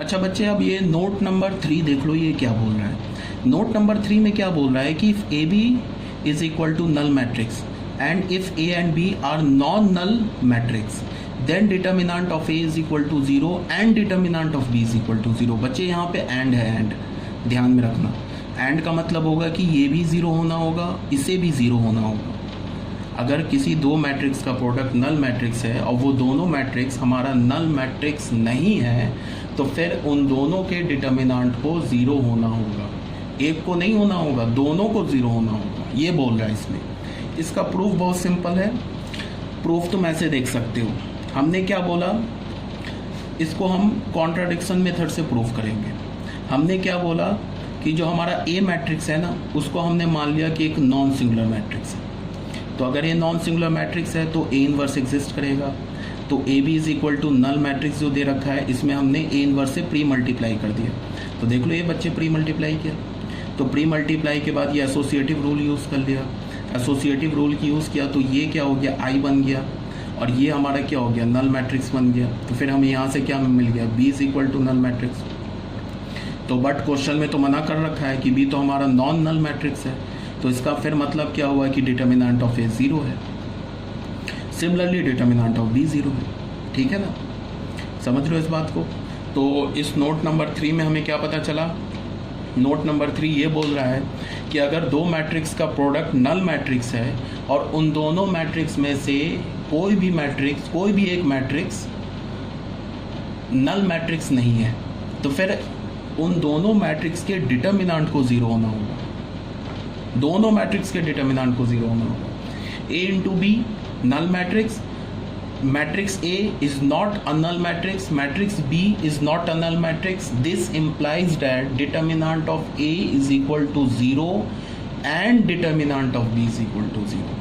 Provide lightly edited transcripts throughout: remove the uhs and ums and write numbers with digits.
अच्छा बच्चे, अब ये नोट नंबर 3 देख लो, ये क्या बोल रहा है। नोट नंबर 3 में क्या बोल रहा है कि if A B is equal to null matrix and if A and B are non null matrix then determinant of A is equal to 0 and determinant of B is equal to 0। बच्चे यहाँ पे and है, and ध्यान में रखना। And का मतलब होगा कि ये भी 0 होना होगा, इसे भी 0 होना होगा। अगर किसी दो मैट्रिक्स का प्रोडक्ट नल मैट्रिक्स है और वो दोनों मैट्रिक्स हमारा नल मैट्रिक्स नहीं है, तो फिर उन दोनों के डिटर्मिनेंट को 0 होना होगा। एक को नहीं होना होगा, दोनों को 0 होना होगा, ये बोल रहा है इसमें। इसका प्रूफ बहुत सिंपल है। प्रूफ तुम ऐसे देख सकते हो। हमने क्या बोला, इसको हम कॉन्ट्राडिक्शन मेथड से प्रूफ करेंगे। हमने क्या बोला कि जो हमारा ए मैट्रिक्स है ना, उसको हमने मान लिया कि एक नॉन सिंगुलर मैट्रिक्स है। तो अगर ये नॉन सिंगुलर मैट्रिक्स है तो ए इनवर्स एग्जिस्ट करेगा। तो A B is equal to null matrix जो दे रखा है, इसमें हमने ए इनवर्स से प्री मल्टीप्लाई कर दिया। तो देख लो ये बच्चे प्री मल्टीप्लाई किया, तो प्री मल्टीप्लाई के बाद ये एसोसिएटिव रूल यूज़ कर लिया। एसोसिएटिव रूल की यूज़ किया तो ये क्या हो गया, आई बन गया, और ये हमारा क्या हो गया, नल मैट्रिक्स बन गया। तो फिर हमें यहाँ से क्या मिल गया, B is equal to null matrix. तो बट क्वेश्चन में तो मना कर रखा है कि बी तो हमारा नॉन नल मैट्रिक्स है, तो इसका फिर मतलब क्या हुआ कि डिटर्मिनेंट ऑफ ए 0 है। सिमिलरली डिटर्मिनेंट ऑफ बी 0 है। ठीक है ना, समझ रहे हो इस बात को। तो इस नोट नंबर 3 में हमें क्या पता चला, नोट नंबर 3 ये बोल रहा है कि अगर दो मैट्रिक्स का प्रोडक्ट नल मैट्रिक्स है और उन दोनों मैट्रिक्स में से कोई भी एक मैट्रिक्स नल मैट्रिक्स नहीं है, तो फिर उन दोनों मैट्रिक्स के डिटर्मिनेंट को 0 होना होगा। दोनों मैट्रिक्स के डिटर्मिनेंट को 0 होना होगा। A into B null matrix, matrix A is not a null matrix, matrix B is not a null matrix. This implies that determinant of A is equal to 0 and determinant of B is equal to 0.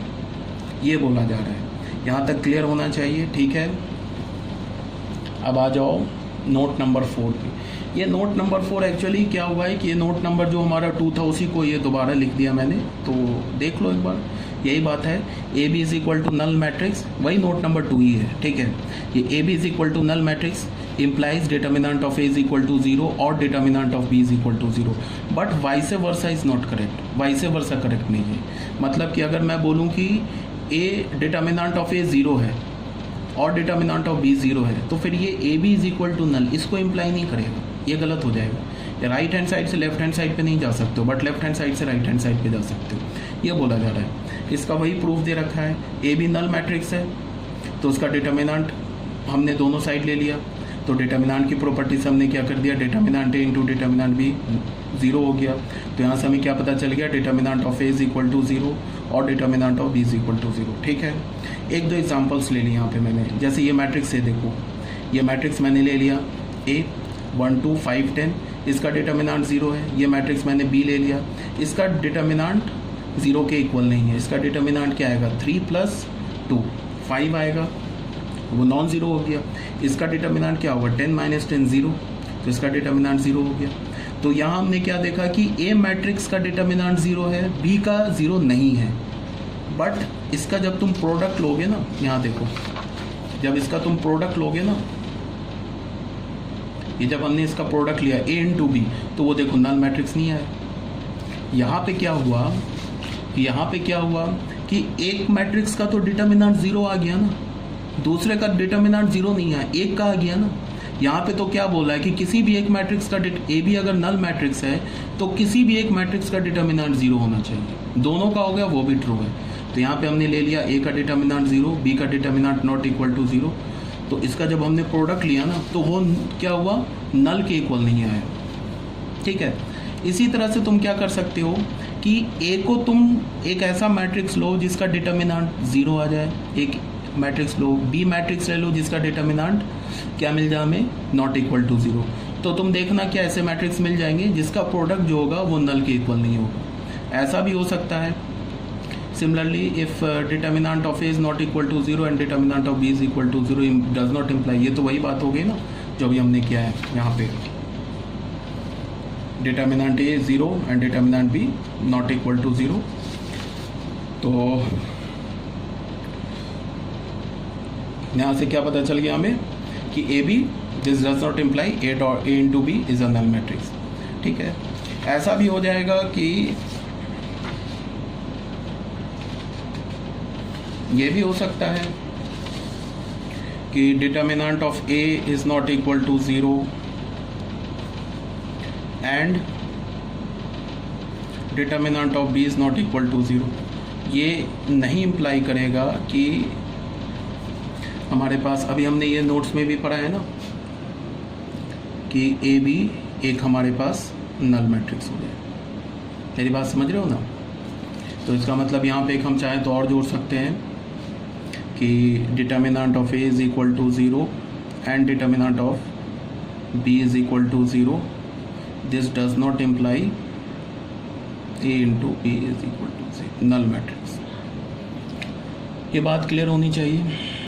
ये बोला जा रहा है, यहाँ तक clear होना चाहिए। ठीक है, अब आ जाओ नोट नंबर 4 पे। ये नोट नंबर 4 एक्चुअली क्या हुआ है कि ये नोट नंबर जो हमारा 2 था उसी को ये दोबारा लिख दिया मैंने, तो देख लो एक बार। यही बात है, A B is equal to null matrix, वही नोट नंबर 2 ही है। ठीक है, ये A B is equal to null matrix implies determinant of A is equal to 0 और determinant of B is equal to 0, but vice versa is not correct, vice versa correct नहीं है। मतलब कि अगर मैं बोलूँ कि A determinant of A 0 है और डिटर्मिनेंट ऑफ बी 0 है, तो फिर ये A B is equal to null इसको इम्प्लाई नहीं करेगा, ये गलत हो जाएगा। राइट हैंड साइड से लेफ्ट हैंड साइड पे नहीं जा सकते हो, बट लेफ्ट हैंड साइड से राइट हैंड साइड पे जा सकते हो, ये बोला जा रहा है। इसका वही प्रूफ दे रखा है, ए बी नल मैट्रिक्स है तो उसका डिटर्मिनेंट हमने दोनों साइड ले लिया, तो डिटर्मिनेंट की प्रॉपर्टी से हमने क्या कर दिया, डिटर्मिनेंट ए इंटू डिटर्मिनेंट बी 0 हो गया। तो यहाँ से हमें क्या पता चल गया, determinant of A is equal to 0 और determinant of B is equal to 0। ठीक है, एक दो एग्जांपल्स ले लिए यहाँ पे मैंने, जैसे ये मैट्रिक्स है, देखो ये मैट्रिक्स मैंने ले लिया ए 1 2 5 10, इसका डिटर्मिनेंट 0 है। ये मैट्रिक्स मैंने बी ले लिया, इसका डिटर्मिनेंट 0 के इक्वल नहीं है, इसका डिटर्मिनेंट क्या आएगा, 3 + 2 5 आएगा, वो नॉन ज़ीरो हो गया। इसका डिटर्मिनेंट क्या होगा, 10 - 10 0, तो इसका डिटर्मिनेंट 0 हो गया। तो यहाँ हमने क्या देखा कि ए मैट्रिक्स का डिटर्मिनेंट 0 है, बी का 0 नहीं है, बट इसका जब तुम प्रोडक्ट लोगे ना, यहाँ देखो जब इसका तुम प्रोडक्ट लोगे ना, ये जब हमने इसका प्रोडक्ट लिया ए इंटू बी, तो वो देखो नल मैट्रिक्स नहीं आया। यहाँ पे क्या हुआ कि एक मैट्रिक्स का तो डिटर्मिनेंट 0 आ गया ना, दूसरे का डिटर्मिनेंट 0 नहीं आया, एक का आ गया ना। यहाँ पे तो क्या बोला है कि किसी भी एक मैट्रिक्स का ए बी अगर नल मैट्रिक्स है तो किसी भी एक मैट्रिक्स का डिटर्मिनेंट 0 होना चाहिए, दोनों का हो गया वो भी ट्रू है। तो यहाँ पे हमने ले लिया ए का डिटर्मिनेंट 0, बी का डिटर्मिनेंट नॉट इक्वल टू 0, तो इसका जब हमने प्रोडक्ट लिया ना तो वो क्या हुआ, नल के इक्वल नहीं आया। ठीक है, इसी तरह से तुम क्या कर सकते हो कि ए को तुम एक ऐसा मैट्रिक्स लो जिसका डिटर्मिनेंट 0 आ जाए, एक मैट्रिक्स लो, बी मैट्रिक्स ले लो जिसका डिटर्मिनेंट क्या मिल जाए हमें, नॉट इक्वल टू 0। तो तुम देखना क्या ऐसे मैट्रिक्स मिल जाएंगे जिसका प्रोडक्ट जो होगा वो नल के इक्वल नहीं होगा। ऐसा भी हो सकता है। Similarly if determinant of A is not equal to 0 and determinant of B is equal to 0 does not imply, ये तो वही बात हो गई ना जो अभी हमने किया है यहाँ पे, determinant A 0 and determinant B not equal to 0। तो यहाँ से क्या पता चल गया हमें कि A B this does not imply A into B is a null matrix. ठीक है, ऐसा भी हो जाएगा कि ये भी हो सकता है कि determinant of A is not equal to 0 and determinant of B is not equal to 0। ये नहीं इम्प्लाई करेगा कि हमारे पास, अभी हमने ये नोट्स में भी पढ़ा है ना कि ए बी एक हमारे पास नल मैट्रिक्स हो जाए। मेरी बात समझ रहे हो ना? तो इसका मतलब यहाँ पे एक हम चाहें तो और जोड़ सकते हैं कि determinant of A is equal to 0 and determinant of B is equal to 0। This does not imply A into B is equal to null matrix. ये बात क्लियर होनी चाहिए।